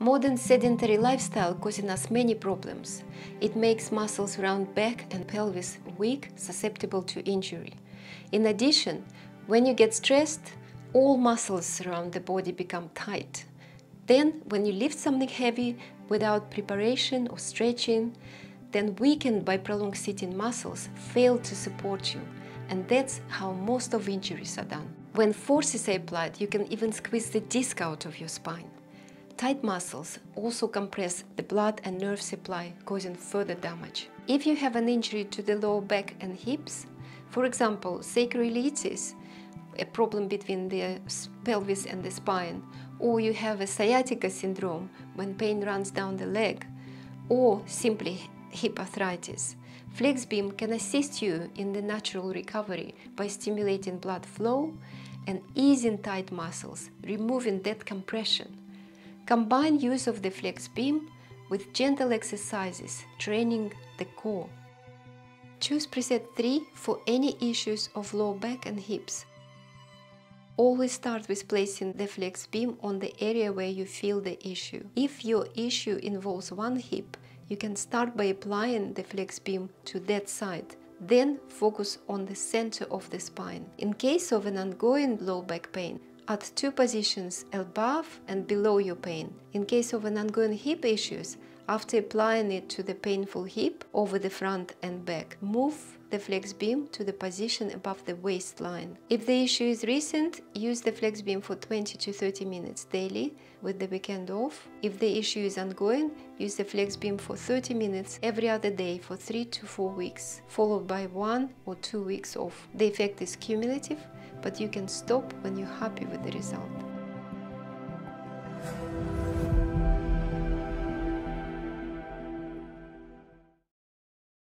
Modern sedentary lifestyle causing us many problems. It makes muscles around back and pelvis weak, susceptible to injury. In addition, when you get stressed, all muscles around the body become tight. Then, when you lift something heavy without preparation or stretching, then weakened by prolonged sitting muscles fail to support you, and that's how most of injuries are done. When forces are applied, you can even squeeze the disc out of your spine. Tight muscles also compress the blood and nerve supply, causing further damage. If you have an injury to the lower back and hips, for example, sacroiliitis, a problem between the pelvis and the spine, or you have a sciatica syndrome when pain runs down the leg, or simply hip arthritis, FlexBeam can assist you in the natural recovery by stimulating blood flow and easing tight muscles, removing that compression. Combine use of the FlexBeam with gentle exercises, training the core. Choose preset 3 for any issues of lower back and hips. Always start with placing the FlexBeam on the area where you feel the issue. If your issue involves one hip, you can start by applying the FlexBeam to that side. Then focus on the center of the spine. In case of an ongoing low back pain, add 2 positions above and below your pain. In case of an ongoing hip issues, after applying it to the painful hip over the front and back, move the FlexBeam to the position above the waistline. If the issue is recent, use the FlexBeam for 20 to 30 minutes daily with the weekend off. If the issue is ongoing, use the FlexBeam for 30 minutes every other day for 3 to 4 weeks, followed by 1 or 2 weeks off. The effect is cumulative, but you can stop when you're happy with the result.